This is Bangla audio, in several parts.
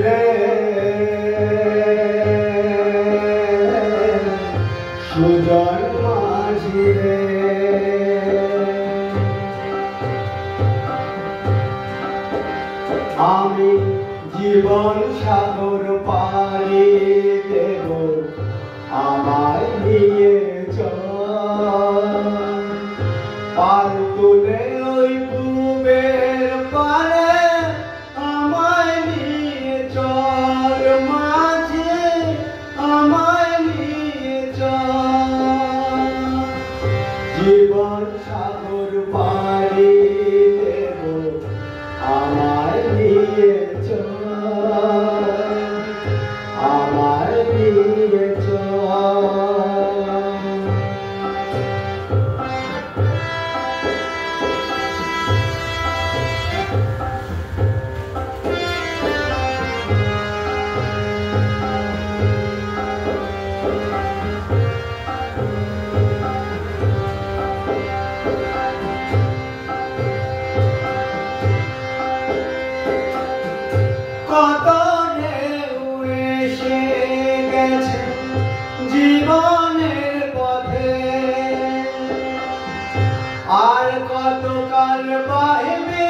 রে সুজন মাঝি রে আমি জীবন সাগর পাড়ি দেব আমায় নিয়ে চল পার তুলে ওই পূবের পারে আমায় নিয়ে চল মাঝি আমায় নিয়ে চল জীবন সাগর পাড়ি দেব আমায় নিয়ে চল আমায় নিয়ে চল কত ঢেউ এসে গেছে জীবনের পথে আর কত কাল বাহিবে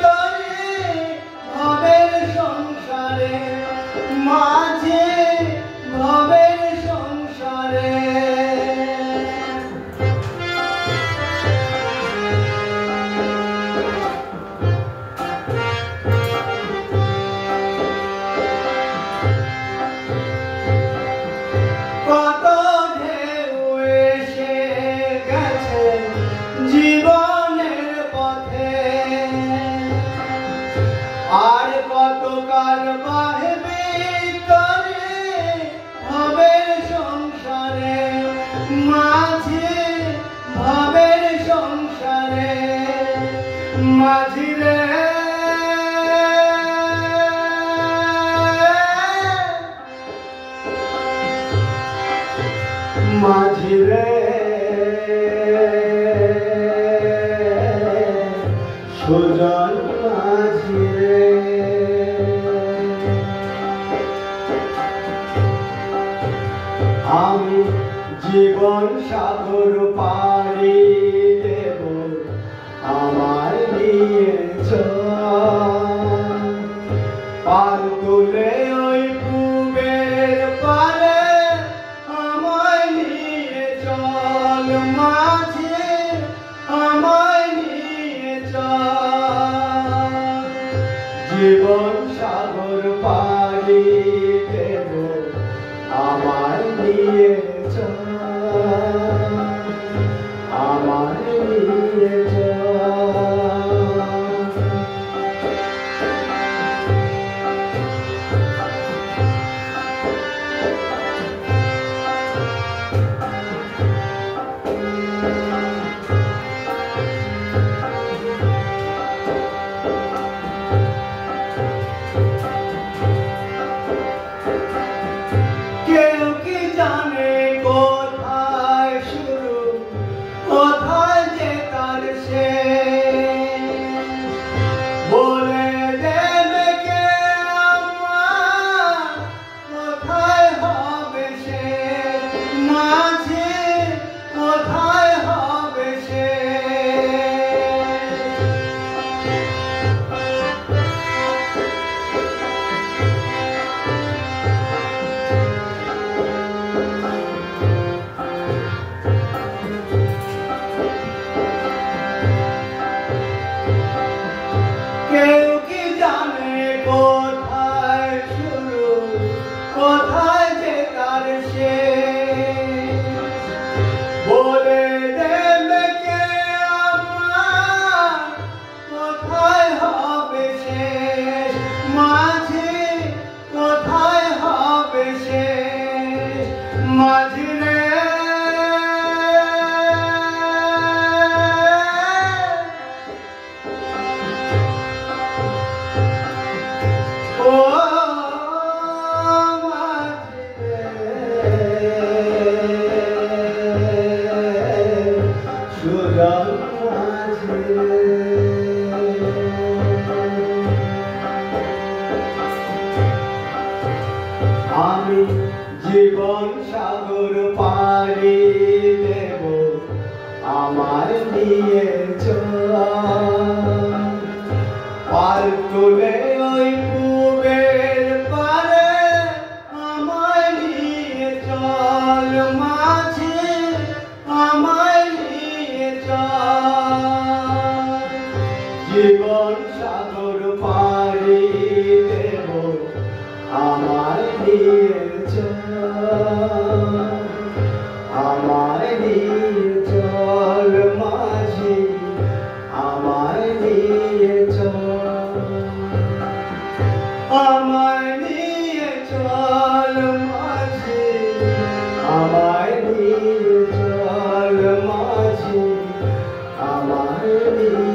তরে ভবের সংসারে মাঝে ভবের সংসারে কত ঢেউ এসে গেছে জীবনের পথে আর কত কাল বাহিবে তরে ভবের সংসারে মাঝে ভবের সংসারে মাঝি রে মাঝি রে সুজন মাঝি রে আমি জীবন সাগর পাড়ি দেব আমায় নিয়ে চল পার তুলে ওই পূবের পারে আমায় নিয়ে চল মাঝে আমায় নিয়ে চল জীবন সাগর পাড়ি দেব আমায় নিয়ে চল আমায় নিয়ে চল আমি জীবন সাগর পাড়ি দেব আমার নিয়ে চল পার তুলে ওই পুবের পারে আমায় নিয়ে চল মাঝি আমায় নিয়ে চল জীবন সাগর পাড়ি দেব আমায় নিয়ে চল আমায় নিয়ে চল মাঝি আমায় নিয়ে চল আমায় নিয়ে চল মাঝি আমায় নিয়ে চল মাঝি আমায় নিয়ে